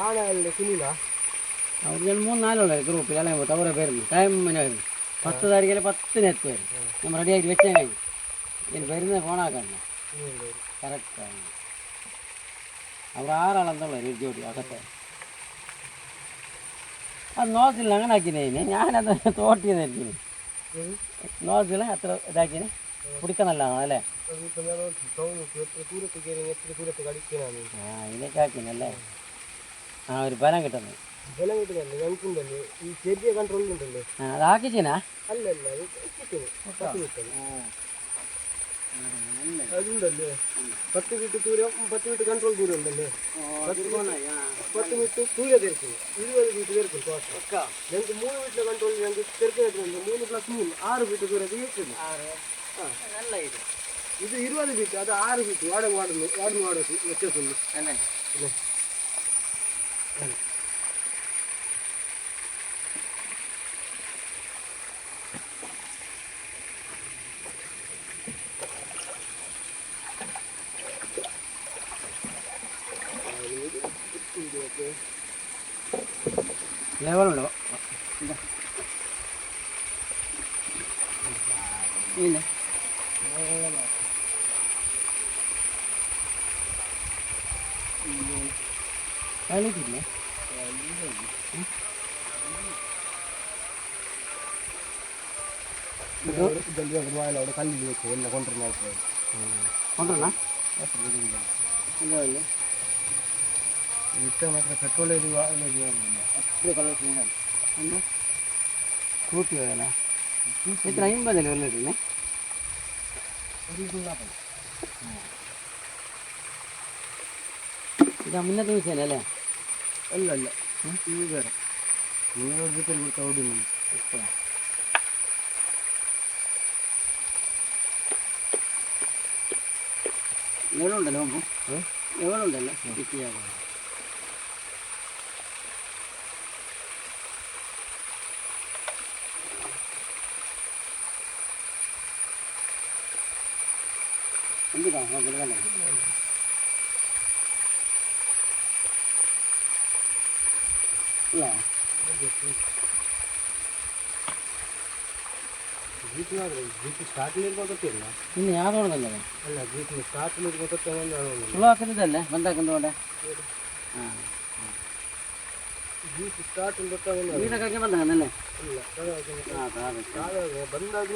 ആണല്ലേ സുനില അവർ ഞാൻ 3-4 ഗ്രൂപ്പിൽ അല്ലെങ്കിൽ അവരെ വരുന്നു ടൈം പിന്നെ വരുന്നു 10 താരീഖിൽ 10 നേരത്ത് വരും നമ്മൾ റെഡിയാക്കി വെച്ചാൽ കഴിഞ്ഞു ഇനി വരുന്നത് ഫോണാക്കണ്ട കറക്റ്റാണ് അവർ 6 ആളെന്നുള്ള ഒരു ജോഡി അകത്തെ അത് നോക്കില്ല അങ്ങനെ ആക്കിനെ ഞാനത് തോട്ടിയതായിരിക്കും നോക്കില്ല അത്ര ഇതാക്കിന് കുടിക്കാൻ നല്ലതാണോ അല്ലേ ഇതിനൊക്കെ ആക്കിനല്ലേ ഒരു ബലം കിട്ടുന്നത് ബലം കിട്ടുന്നല്ലേ ഞങ്ങൾക്കുണ്ടല്ലേ ഈ ചെറിയ കൺട്രോളിലുണ്ടല്ലേ അതാക്കിച്ചീനാ അല്ലല്ല അതുണ്ടല്ലേ 10 മീറ്റർ ദൂരം 10 മീറ്റർ കൺട്രോൾ ദൂരം ഉണ്ടല്ലേ 10 മീറ്റർ ദൂരെ തീർക്കും 20 മീറ്റർ തീർക്കും ഞങ്ങൾക്ക് 3 മീറ്റർ കൺട്രോൾ ഞങ്ങൾക്ക് തീർക്കുന്നുണ്ട് 3+3 6 മീറ്റർ ദൂരം തീർക്കുന്നു ഇത് 20 മീറ്റർ അത് 6 മീറ്റർ വാടുന്നു വ്യത്യാസമുണ്ട് ലെവലുണ്ടോ ഇല്ല കളിക്കില്ലേ അവിടെ കല്ലിൽ വെച്ചു എല്ലാം കൊണ്ടുവരുന്ന കൊണ്ടുവരണ ഇത്ര മാത്രം പെട്രോൾ അത്ര കളർ എന്താ കൂട്ടി പോയാലേ എത്ര 50 ഒരു ലിറ്ററിന് ഇതാ മുന്നത്തെ വിഷയല്ലേ അല്ലേ അല്ല ഇത് വേറെ നിങ്ങൾ കൊടുത്ത ഓടുന്നു ലെവലുണ്ടല്ലോ ലെവലുണ്ടല്ലോ കിട്ടിയാൽ എന്ത് കാണാം പിന്നെ യാതൊന്നുമല്ല സുളാക്കുന്നതല്ലേ ബന്ധാക്കുന്നതുകൊണ്ട് വീടൊക്കെ ബന്ധാക്കുന്നല്ലേ ಬಂದಾಗ